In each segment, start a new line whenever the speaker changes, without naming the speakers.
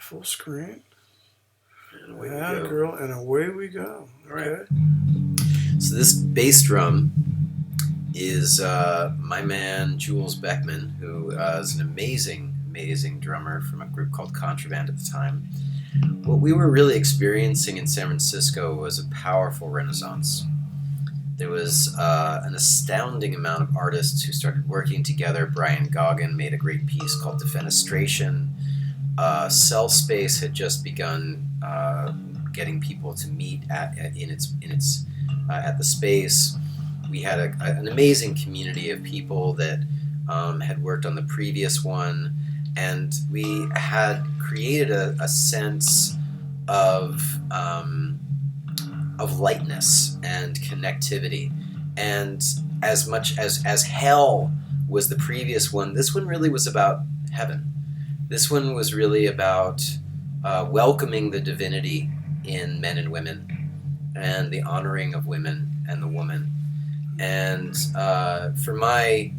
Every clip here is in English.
Full screen.
And away we
Yeah,
go.
girl, and away we go.
All right.
Okay.
So this bass drum is my man Jules Beckman, who is an amazing, amazing drummer from a group called Contraband at the time. What we were really experiencing in San Francisco was a powerful renaissance. There was an astounding amount of artists who started working together. Brian Goggin made a great piece called Defenestration. Cell Space had just begun getting people to meet at the space. We had an amazing community of people that had worked on the previous one, and we had created a sense of lightness and connectivity. And as much as hell was the previous one, this one really was about heaven. This one was really about welcoming the divinity in men and women, and the honoring of women and the woman. And for my,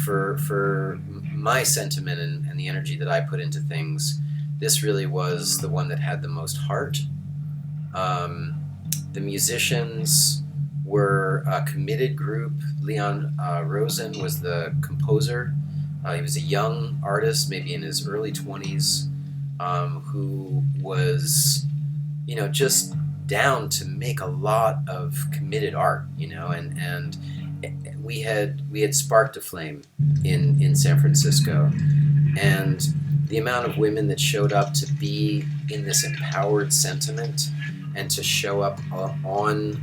for my sentiment and the energy that I put into things, this really was the one that had the most heart. The musicians were a committed group. Leon Rosen was the composer. He was a young artist, maybe in his early 20s, who was, just down to make a lot of committed art, and we had sparked a flame in San Francisco, and the amount of women that showed up to be in this empowered sentiment and to show up on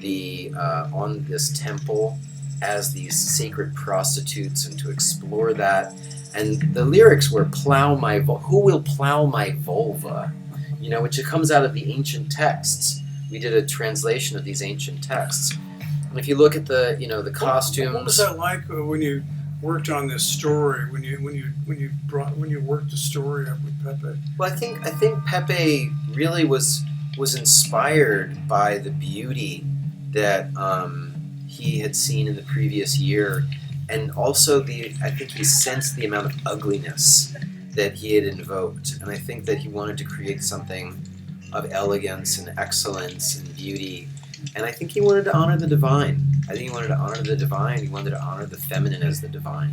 this temple as these sacred prostitutes and to explore that. And the lyrics were who will plow my vulva, which comes out of the ancient texts. We did a translation of these ancient texts. And if you look at the costumes.
What was that like when you worked on this story? When you worked the story up with Pepe?
Well, I think Pepe really was inspired by the beauty that he had seen in the previous year, and also I think he sensed the amount of ugliness that he had invoked, and I think that he wanted to create something of elegance and excellence and beauty, and I think he wanted to honor the divine. I think he wanted to honor the divine. He wanted to honor the feminine as the divine,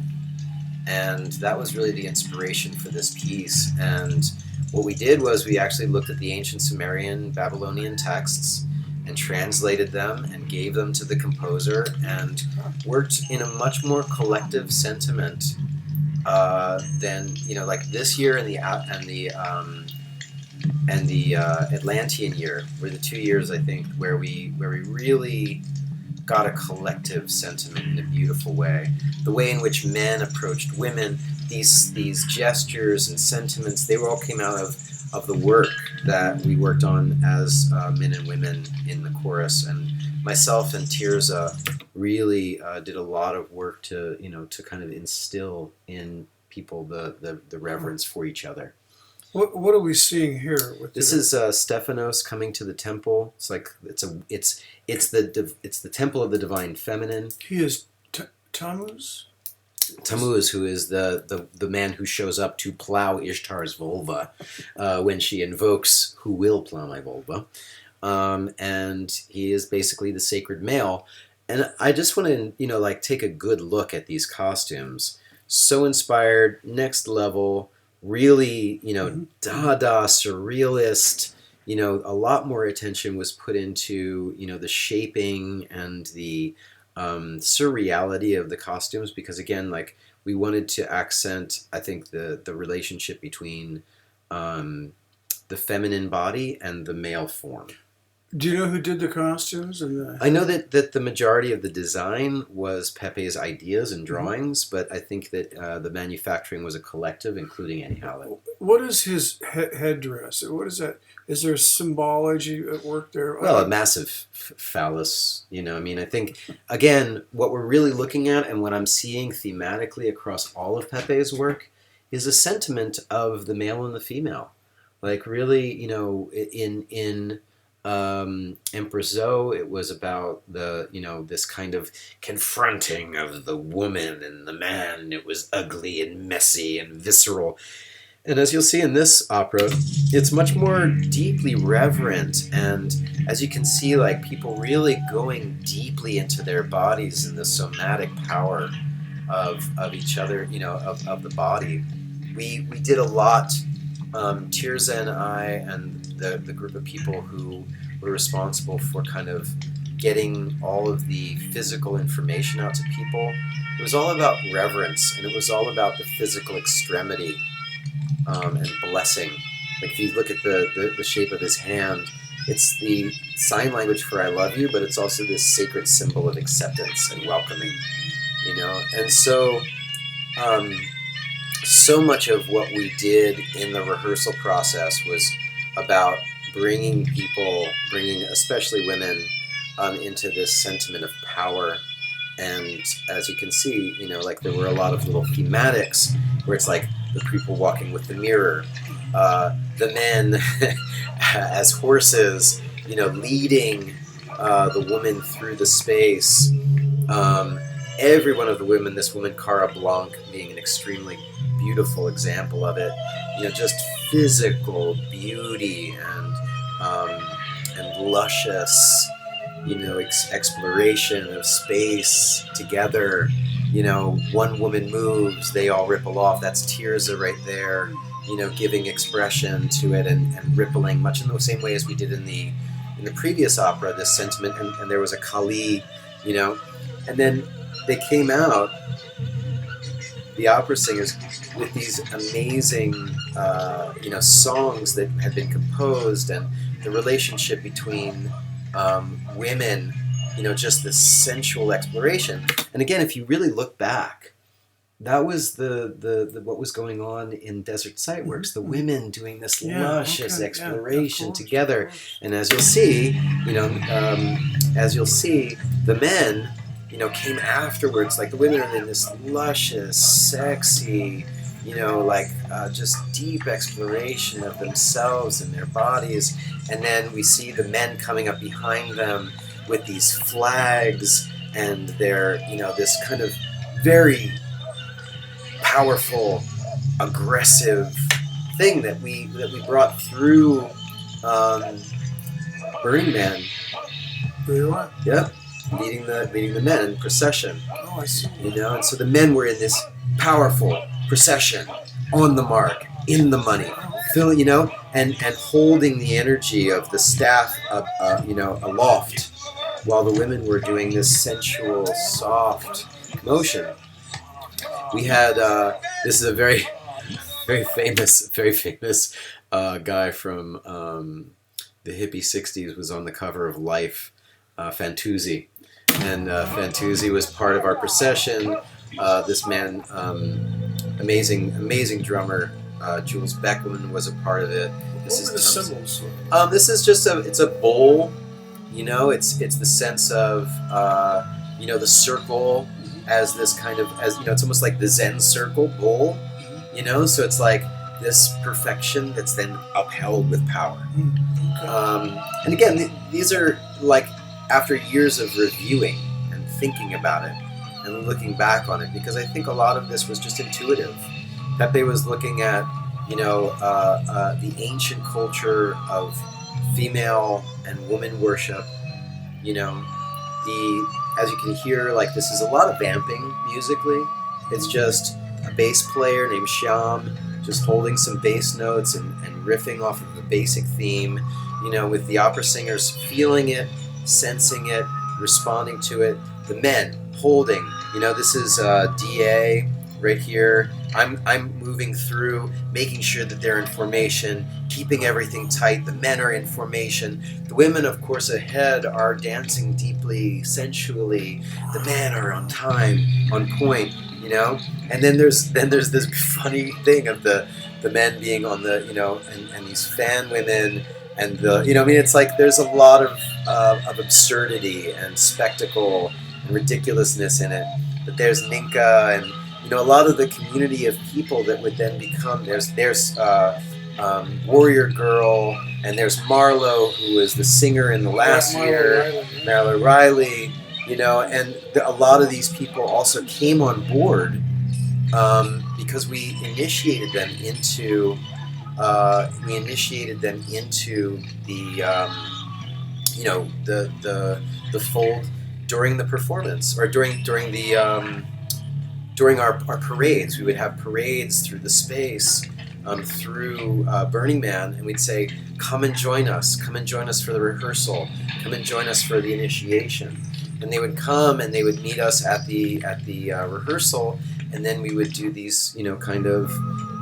and that was really the inspiration for this piece. And what we did was we actually looked at the ancient Sumerian Babylonian texts and translated them and gave them to the composer and worked in a much more collective sentiment than like this year and the Atlantean year were the 2 years, I think, where we really got a collective sentiment in a beautiful way. The way in which men approached women, these gestures and sentiments, they all came out of the work that we worked on as men and women in the chorus. And myself and Tirza really did a lot of work to kind of instill in people the reverence for each other.
What are we seeing here?
This is Stephanos coming to the temple. It's like it's the temple of the divine feminine.
He is Tammuz.
Tammuz, who is the man who shows up to plow Ishtar's vulva when she invokes "Who will plow my vulva," and he is basically the sacred male. And I just want to take a good look at these costumes. So inspired, next level. Really, Dada, surrealist, a lot more attention was put into, the shaping and the surreality of the costumes, because again, we wanted to accent, I think, the relationship between the feminine body and the male form.
Do you know who did the costumes?
I know that the majority of the design was Pepe's ideas and drawings, but I think that the manufacturing was a collective, including Eddie Hallett.
What is his headdress? What is that? Is there symbology at work there?
Well, a massive phallus, I think, again, what we're really looking at and what I'm seeing thematically across all of Pepe's work is a sentiment of the male and the female. Really, in Empress Zoe, it was about this kind of confronting of the woman and the man. It was ugly and messy and visceral. And as you'll see in this opera, it's much more deeply reverent, and as you can see, like people really going deeply into their bodies and the somatic power of each other, of the body. We did a lot. Tirza and I and the group of people who were responsible for kind of getting all of the physical information out to people. It was all about reverence, and it was all about the physical extremity. And blessing. Like if you look at the shape of his hand, it's the sign language for I love you, but it's also this sacred symbol of acceptance and welcoming, And so, so much of what we did in the rehearsal process was about bringing especially women, into this sentiment of power. And as you can see, like there were a lot of little thematics where it's like the people walking with the mirror, the men as horses, leading the woman through the space. Every one of the women, this woman Cara Blanc being an extremely beautiful example of it, just physical beauty and luscious, exploration of space together. One woman moves, they all ripple off. That's Tirza right there, giving expression to it and rippling, much in the same way as we did in the previous opera, this sentiment. And there was a Kali, and then they came out, the opera singers, with these amazing, songs that had been composed, and the relationship between women, just this sensual exploration. And again, if you really look back, that was the what was going on in Desert Sightworks. The women doing this luscious exploration together. And as you'll see, the men, came afterwards. Like the women are in this luscious, sexy, just deep exploration of themselves and their bodies. And then we see the men coming up behind them with these flags and their, this kind of very powerful, aggressive thing that we brought through Burning Man. Yep, leading the men in procession.
Oh, I see.
And so the men were in this powerful procession, on the mark, in the money, and holding the energy of the staff aloft, while the women were doing this sensual, soft motion. We had this is a very, very famous guy from the hippie '60s, was on the cover of Life, Fantuzzi, and Fantuzzi was part of our procession. This man, amazing drummer, Jules Beckman, was a part of it.
What were the symbols?
This is just it's a bowl. It's the sense of the circle as this kind of, it's almost like the Zen circle bowl. So it's like this perfection that's then upheld with power.
Okay.
And again, these are like after years of reviewing and thinking about it and looking back on it, because I think a lot of this was just intuitive. Pepe was looking at, the ancient culture of female and woman worship. As you can hear, like this is a lot of vamping musically. It's just a bass player named Shyam just holding some bass notes and riffing off of a basic theme, with the opera singers feeling it, sensing it, responding to it. The men holding, this is DA right here. I'm moving through, making sure that they're in formation, keeping everything tight. The men are in formation. The women, of course, ahead are dancing deeply, sensually. The men are on time, on point, And then there's this funny thing of the men being on the, and these fan women, and it's like there's a lot of absurdity and spectacle and ridiculousness in it. But there's Ninka and a lot of the community of people that would then become, there's Warrior Girl, and there's Marlo, who was the singer in the last year, Marlo Riley, and a lot of these people also came on board because we initiated them into the the fold during the performance, or during our parades. We would have parades through the space, through Burning Man, and we'd say, come and join us for the rehearsal, come and join us for the initiation. And they would come and they would meet us at the rehearsal, and then we would do these, kind of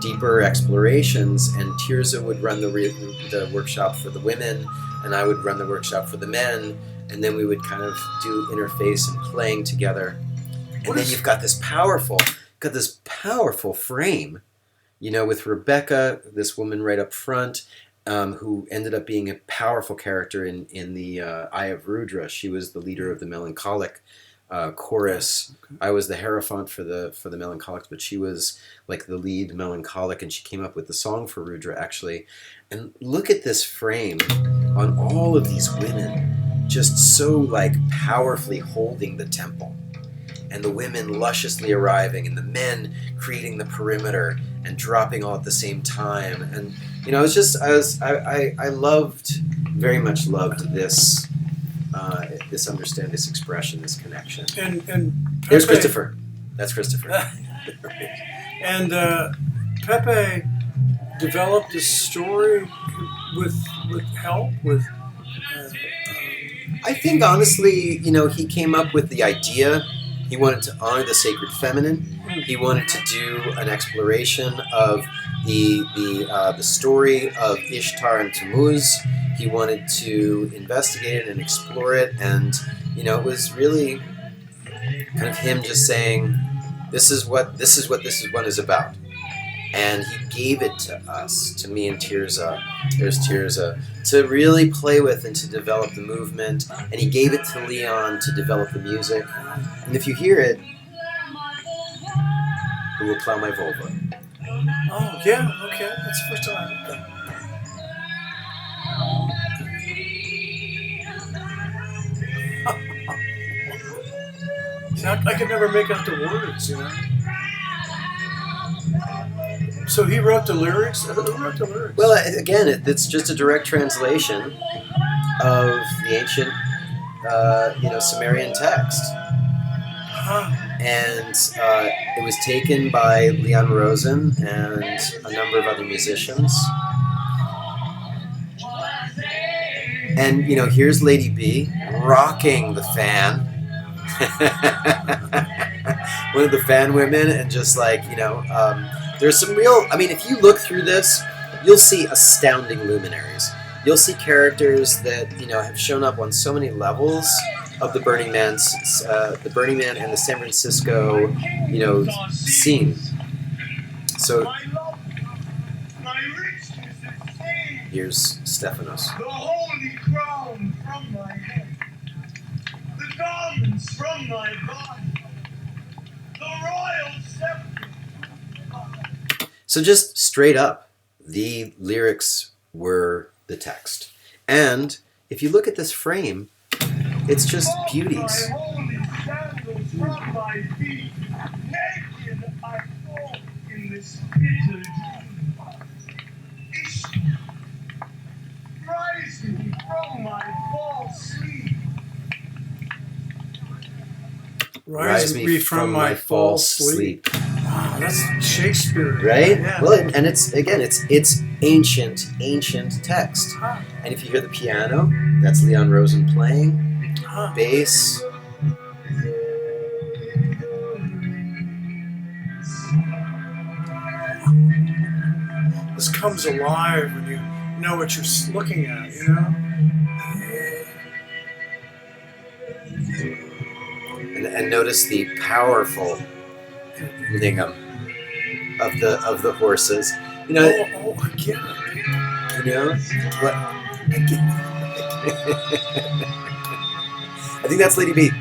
deeper explorations, and Tirza would run the workshop for the women, and I would run the workshop for the men, and then we would kind of do interface and playing together. And then you've got this powerful frame, with Rebecca, this woman right up front, who ended up being a powerful character in the Eye of Rudra. She was the leader of the melancholic chorus. Okay. I was the hierophant for the melancholics, but she was like the lead melancholic, and she came up with the song for Rudra, actually. And look at this frame on all of these women, just so like powerfully holding the temple. And the women lusciously arriving, and the men creating the perimeter and dropping all at the same time. And very much loved this understanding, this expression, this connection.
And
there's Christopher. That's Christopher.
And Pepe developed this story with help with.
I think honestly, he came up with the idea. He wanted to honor the sacred feminine. He wanted to do an exploration of the story of Ishtar and Tammuz. He wanted to investigate it and explore it, and it was really kind of him just saying, "This is what this one is about." And he gave it to us, to me and Tirza. There's Tirza, to really play with and to develop the movement. And he gave it to Leon to develop the music. And if you hear it, who will plow my vulva?
Oh, yeah, okay. That's the first time I heard that. See, I could never make out the words, So he wrote the lyrics? Who wrote the lyrics?
Well, again, it's just a direct translation of the ancient, Sumerian text.
Huh.
And it was taken by Leon Rosen and a number of other musicians. And, here's Lady B rocking the fan. One of the fan women, and just like, there's some real, if you look through this, you'll see astounding luminaries. You'll see characters that, have shown up on so many levels of the Burning Man and the San Francisco, scene. So here's Stephanos.
The holy crown from my head, the garments from my body, the royal scepter.
So just straight up, the lyrics were the text. And if you look at this frame, it's just beauties.
My holy sandals from my feet, naked I fall in this bitter dream. Ishtar, rise me from my false sleep.
Rise me from my false sleep. Wow, that's Shakespeare.
Right?
Yeah.
Well, and it's ancient text.
Huh.
And if you hear the piano, that's Leon Rosen playing.
Huh.
Bass.
This comes alive when you know what you're looking at,
And notice the powerful lingam of the horses.
I get it.
What? I think that's Lady B.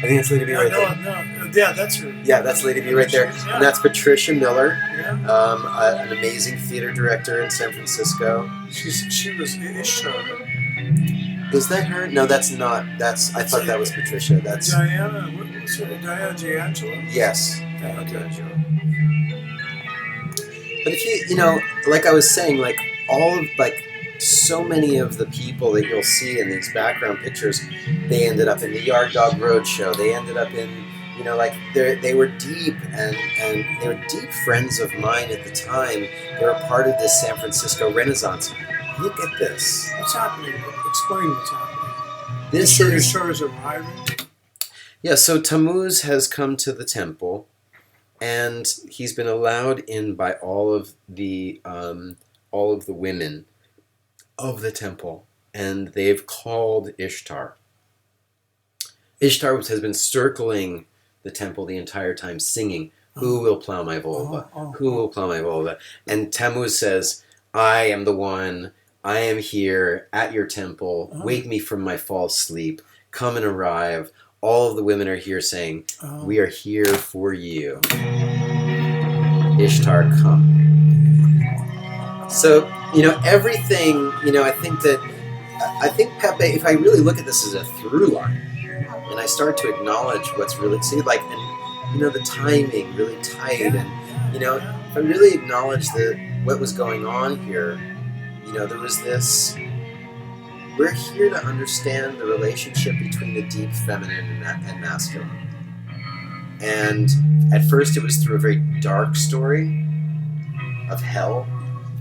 Right there.
Yeah, that's her.
Yeah, that's Lady B right there.
Yeah.
And that's Patricia Miller,
Yeah.
an amazing theater director in San Francisco.
She was Ishtar.
Is that her? No, that's not. I thought that was Patricia. That's
Diana. What was her? Diana D'Angelo.
yes.
Okay.
But if you like I was saying, like all of like so many of the people that you'll see in these background pictures, they ended up in the Yard Dog Roadshow. They ended up in like they were deep and they were deep friends of mine at the time. They were part of this San Francisco Renaissance. Look at this.
What's happening? Explain what's happening.
This
Ishtar
is
is arriving.
yeah. So Tammuz has come to the temple, and he's been allowed in by all of the women of the temple, and they've called Ishtar. Ishtar has been circling the temple the entire time, singing, "Who will plow my vulva? Who will plow my vulva?" And Tammuz says, "I am the one. I am here at your temple. Wake me from my false sleep. Come and arrive." All of the women are here saying, "We are here for you. Ishtar, come." So, everything, I think Pepe, if I really look at this as a through line, and I start to acknowledge what's really, the timing really tight, and, if I really acknowledge what was going on here, there was this, we're here to understand the relationship between the deep feminine and masculine. And at first it was through a very dark story of hell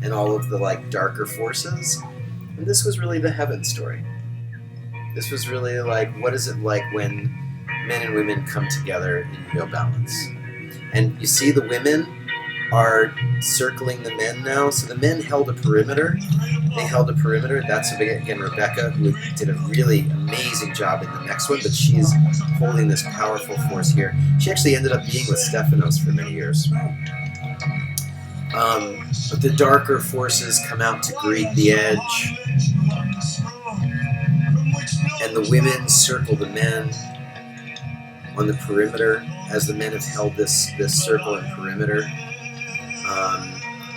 and all of the darker forces. And this was really the heaven story. This was really what is it like when men and women come together in real balance. And you see the women are circling the men now. So the men held a perimeter. They held a perimeter. That's, again, Rebecca, who did a really amazing job in the next one, but she's holding this powerful force here. She actually ended up being with Stephanos for many years. But the darker forces come out to greet the edge, and the women circle the men on the perimeter as the men have held this circle and perimeter.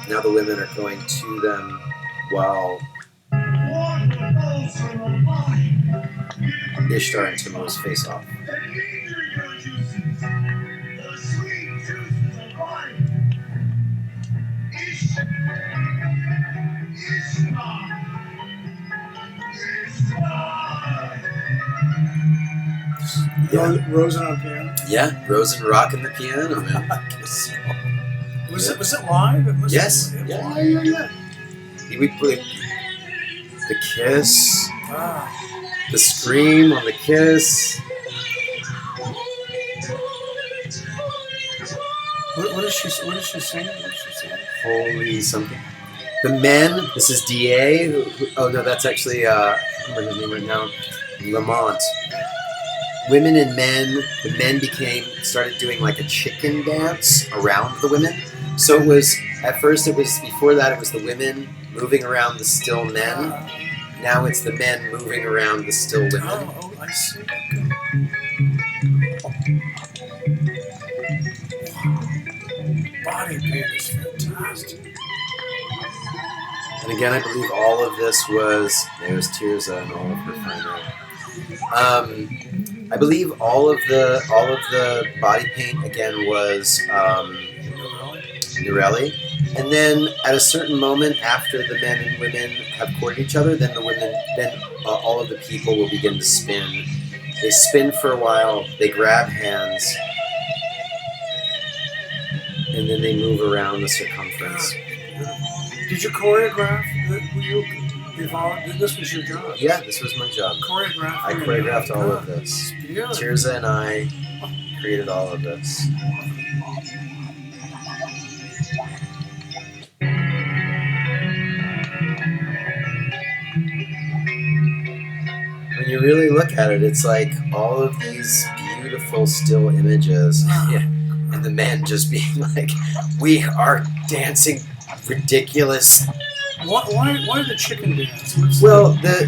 Now the women are going to them while Ishtar and Tammuz face off.
Yeah. Rosen on piano.
Yeah, Rosen rocking the piano, man.
Was it live? It must
Yes.
Have been
Yeah. We put the kiss, the scream on the kiss.
What is she saying?
Holy something. The men. This is Da. Oh no, that's actually I don't remember his name right now. Lamont. Women and men. The men started doing a chicken dance around the women. So it was before that it was the women moving around the still men. Now it's the men moving around the still women.
Oh, I see. Body paint is fantastic.
And again, I believe all of this there's Tirza and all of her finery. I believe all of the body paint again was Nurelli. And then at a certain moment after the men and women have courted each other, then all of the people will begin to spin. They spin for a while, they grab hands, and then they move around the circumference.
Did you choreograph? This was your job?
Yeah, this was my job. I choreographed all of this. Tirza and I created all of this. When you really look at it, it's like all of these beautiful still images. Yeah. And the men just being like, we are dancing ridiculous.
Why the chicken dance?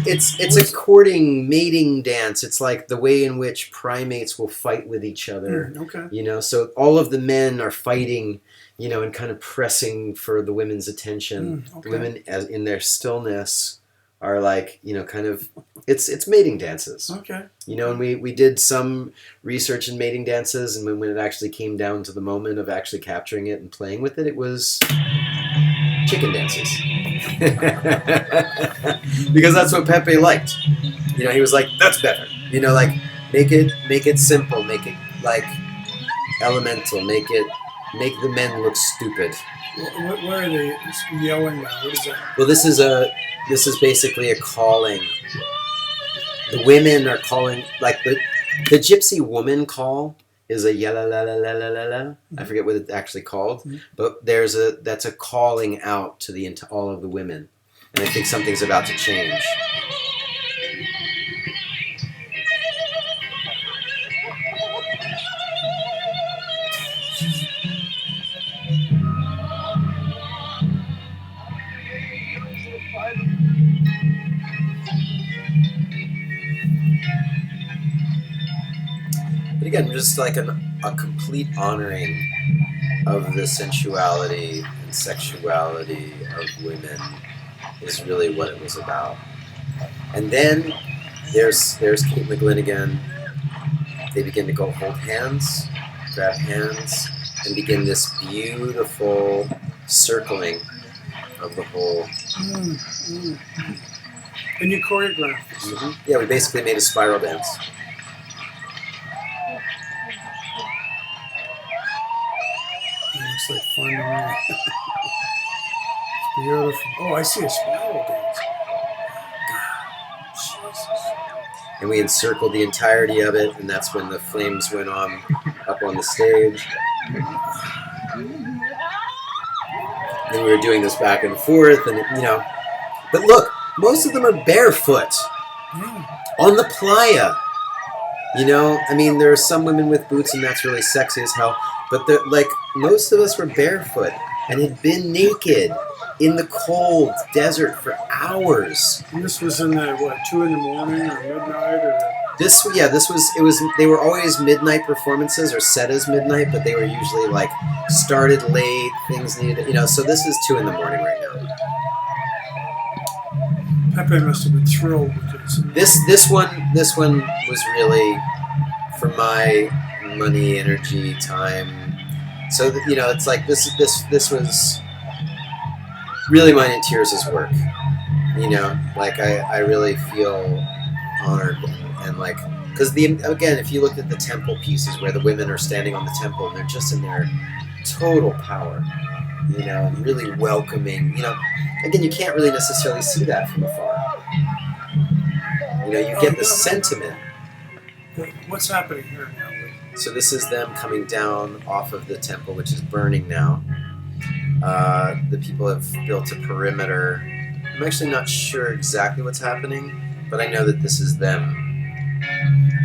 It's a courting, mating dance. It's like the way in which primates will fight with each other.
Okay.
So all of the men are fighting, and kind of pressing for the women's attention.
Okay.
The women, as in their stillness, are kind of it's mating dances.
Okay.
And we did some research in mating dances, and when it actually came down to the moment of actually capturing it and playing with it, it was chicken dances. Because that's what Pepe liked. You know, he was like, that's better. You know, like make it simple, make it like elemental, make the men look stupid.
Why are they yelling now? What is that?
Well, this is basically a calling. The women are calling, like the gypsy woman call is a yella la la la la la la. I forget what it's actually called, but that's a calling out to all of the women, and I think something's about to change. But again, just like a complete honoring of the sensuality and sexuality of women is really what it was about. And then there's Kate McGlynn again. They begin to go hold hands, grab hands, and begin this beautiful circling of the whole.
And you choreographed this.
Mm-hmm. Yeah, we basically made a spiral dance.
It looks like fun to me. It's beautiful. Oh, I see a spiral dance. Jesus.
And we encircled the entirety of it, and that's when the flames went on up on the stage. And we were doing this back and forth, and but look, most of them are barefoot on the playa. I mean, there are some women with boots, and that's really sexy as hell. But most of us were barefoot and had been naked in the cold desert for hours.
And this was in the 2 in the morning or midnight or.
They were always midnight performances or set as midnight, but they were usually started late, things needed, so this is 2 in the morning right now.
Pepe must have been thrilled with this.
This one was really for my money, energy, time. So it's like this was really mine and Tears' work. I really feel honored and because again, if you look at the temple pieces where the women are standing on the temple and they're just in their total power, and really welcoming. Again, you can't really necessarily see that from afar. You get the sentiment.
What's happening here now?
So this is them coming down off of the temple, which is burning now. The people have built a perimeter. I'm actually not sure exactly what's happening, but I know that this is them.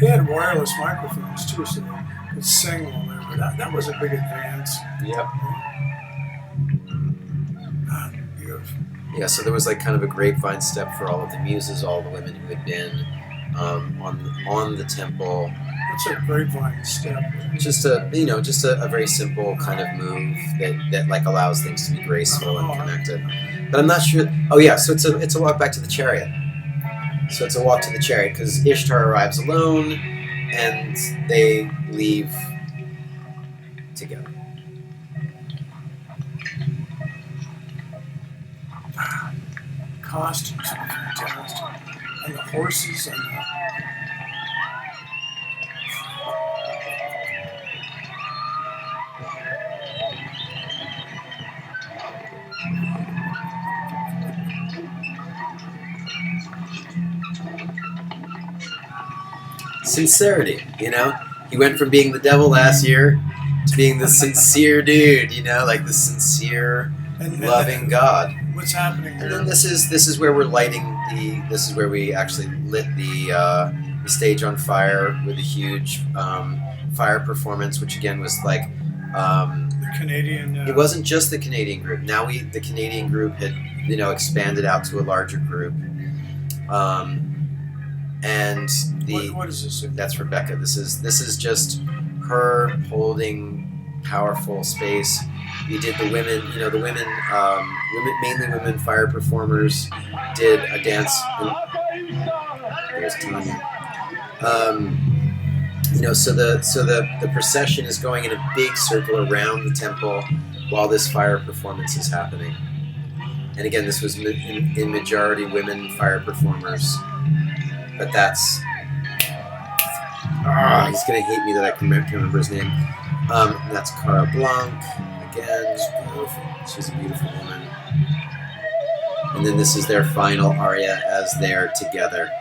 They had wireless microphones too, so they could sing all over. That was a big advance.
Yep.
Beautiful.
Yeah, so there was kind of a grapevine step for all of the muses, all the women who had been on the temple.
What's a grapevine step?
Just a very simple kind of move that allows things to be graceful and connected. But I'm not sure. Oh yeah, so it's a walk back to the chariot. So it's a walk to the chariot because Ishtar arrives alone, and they leave together.
Costumes are fantastic, and the horses and the.
Sincerity, he went from being the devil last year to being the sincere dude, the sincere, loving God.
What's happening here?
And then this is where we're lighting this is where we actually lit the stage on fire with a huge fire performance, which again was the
Canadian.
It wasn't just the Canadian group. Now the Canadian group had expanded out to a larger group. And
what is this?
That's Rebecca. This is just her holding powerful space. We did the women, mainly women fire performers, did a dance. There's Tanya. So the procession is going in a big circle around the temple while this fire performance is happening. And again, this was in majority women fire performers. But that's... he's going to hate me that I can remember his name. That's Cara Blanc. Again, she's a beautiful woman. And then this is their final aria as they're together.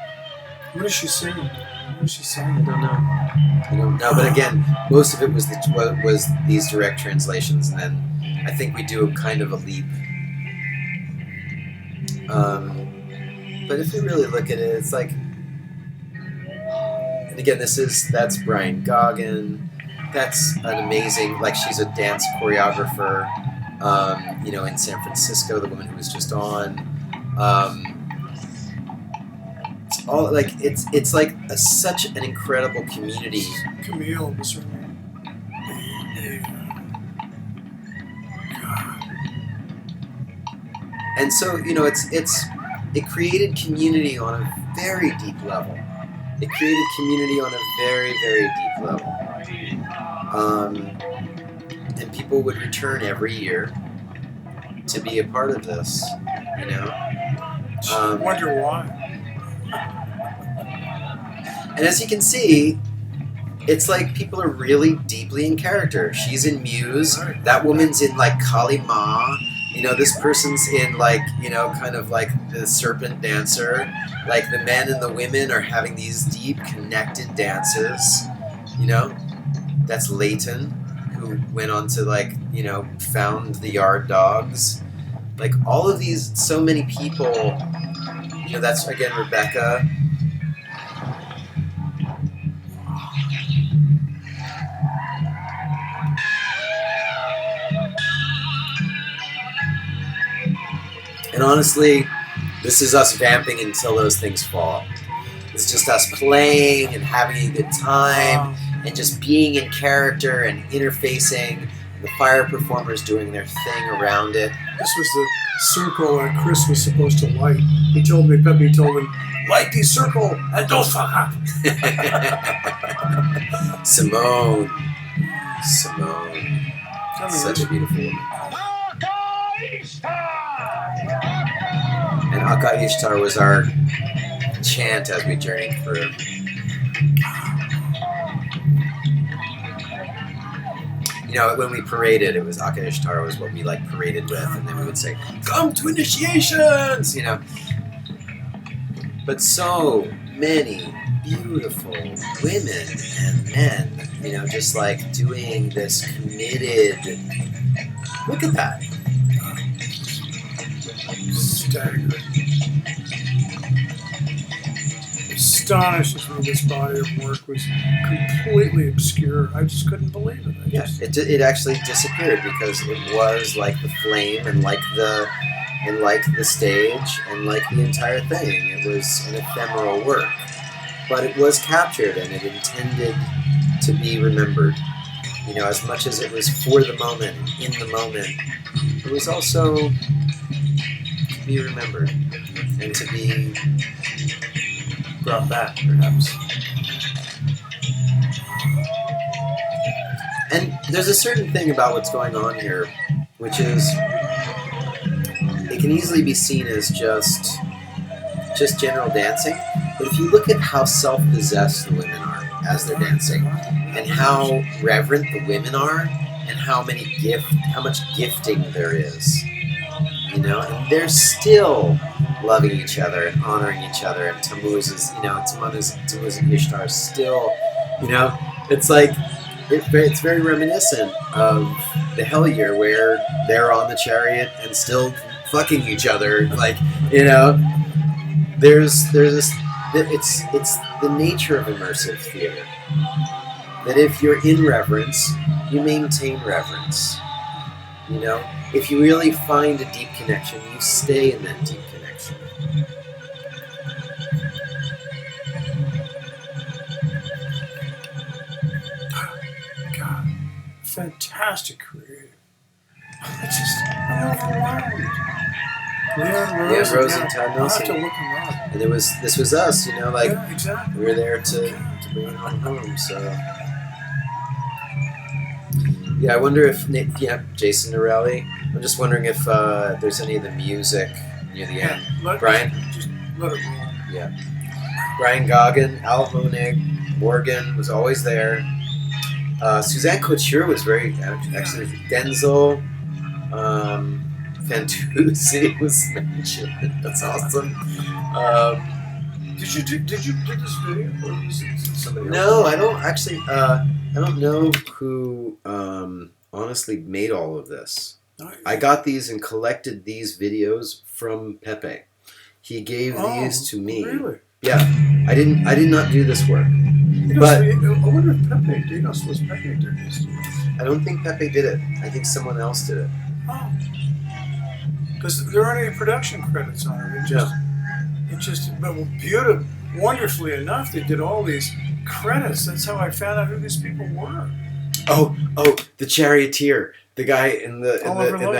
What is she singing? What is she saying?
I don't know. I don't know, but again, most of it was these direct translations, and then I think we do a kind of a leap. But if we really look at it, it's like, and again, that's Brian Goggin. That's an amazing, like, she's a dance choreographer, in San Francisco, the woman who was just on. It's all like it's like such an incredible community.
Camille was her name.
And so, it created community on a very deep level. It created community on a very, very deep level. And people would return every year to be a part of this,
I wonder why.
And as you can see, it's like people are really deeply in character. She's in Muse. That woman's in, like, Kali Ma. This person's in, like, kind of like the serpent dancer. Like, the men and the women are having these deep connected dances. That's Leighton, who went on to, like, found the Yard Dogs. Like, all of these, so many people. That's, again, Rebecca. And honestly, this is us vamping until those things fall. It's just us playing and having a good time and just being in character and interfacing. The fire performers doing their thing around it.
This was the circle that Chris was supposed to light. He told me, Pepe told him, light the circle and don't fuck up.
Simone. Such a beautiful woman. And Aka Ishtar was our chant as we journeyed through. When we paraded, it was Aka Ishtar was what we, like, paraded with, and then we would say, "Come to initiations," But so many beautiful women and men, just, like, doing this committed. Look at that.
Staggering. Astonishes me this body of work was completely obscure. I just couldn't believe it.
It actually disappeared because it was like the flame and like the stage and like the entire thing. It was an ephemeral work, but it was captured and it intended to be remembered. As much as it was for the moment, in the moment, it was also to be remembered and to be brought back, perhaps. And there's a certain thing about what's going on here, which is it can easily be seen as just general dancing, but if you look at how self-possessed the women are as they're dancing, and how reverent the women are, and how much gifting there is, and they're still loving each other and honoring each other, and Tammuz and Ishtar is still, it's like, it's very reminiscent of the Hell Year where they're on the chariot and still fucking each other, like, there's this, it's the nature of immersive theater, that if you're in reverence, you maintain reverence, if you really find a deep connection, you stay in that deep connection.
God, fantastic creative. I'm overwhelmed. Leon Rose
and Todd
I'll
Nelson.
have to look him up.
And this was us, like,
Yeah, exactly.
we were there to bring it on home, so. Yeah, I wonder if Jason Norelli. I'm just wondering if there's any of the music near the end. Brian,
just let it roll.
yeah, Brian Goggin, Al Honig, Morgan was always there. Suzanne Couture was very excellent. Denzel, Fantuzzi was mentioned. That's awesome.
Did you do this video, or was it somebody else?
No, I don't actually. I don't know who honestly made all of this. I got these and collected these videos from Pepe. He gave these to me.
Really?
Yeah, I did not do this work.
But I wonder if Pepe did. I suppose Pepe did this.
I don't think Pepe did it. I think someone else did it.
Oh, because there aren't any production credits on it. It just, but beautiful, wonderfully enough, they did all these credits. That's how I found out who these people were.
Oh, the charioteer, the guy in the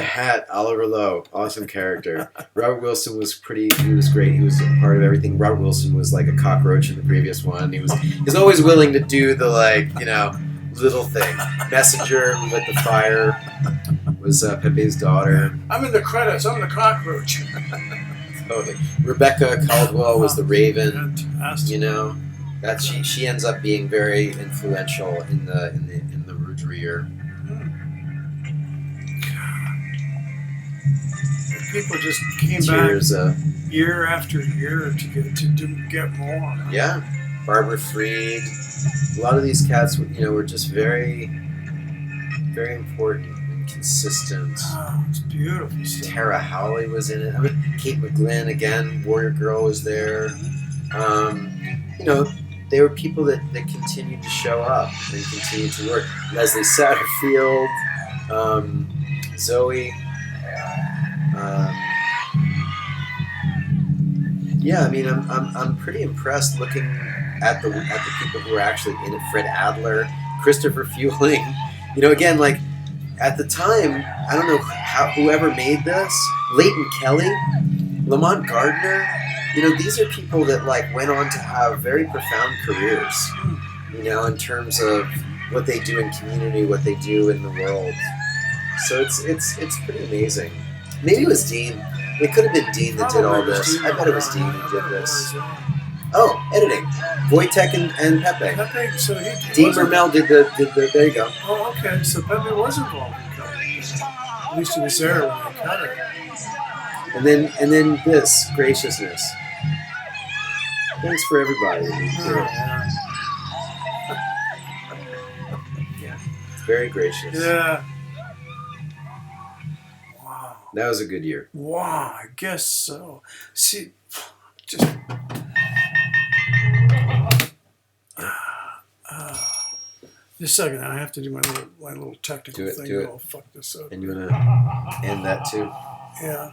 hat, Oliver Lowe, awesome character. Robert Wilson was he was great. He was a part of everything. Robert Wilson was like a cockroach in the previous one. He's always willing to do the little thing. Messenger, who lit the fire, was Pepe's daughter.
I'm in the credits. I'm the cockroach.
Totally. Rebecca Caldwell was the Raven.
Fantastic.
That she ends up being very influential in the Rougerie.
People just came back year after year to get more. Huh?
Yeah, Barbara Freed. A lot of these cats, were just very, very important and consistent.
Oh, it's beautiful stuff.
Tara Howley was in it. Kate McGlynn again. Warrior Girl was there. They were people that continued to show up and continued to work. Leslie Satterfield, Zoe. I'm pretty impressed looking at the people who are actually in it. Fred Adler, Christopher Fueling. Again, like at the time, I don't know whoever made this. Leighton Kelly, Lamont Gardner. These are people that went on to have very profound careers. In terms of what they do in community, what they do in the world. So it's pretty amazing. Maybe it was Dean. It could have been Dean that did all this. I bet it was Dean who did this. Oh, editing. Wojtek and Pepe.
Pepe, so
Dean Mermel did the. There you go.
Oh, okay. So Pepe was involved in cutting. At least he was there when they cut it.
And then this graciousness. Thanks for everybody. Yeah, very gracious.
Yeah. Wow.
That was a good year.
Wow, I guess so. See, just. Just a second, I have to do my little technical thing.
Do it.
I'll fuck this up.
And you want to end that too?
Yeah.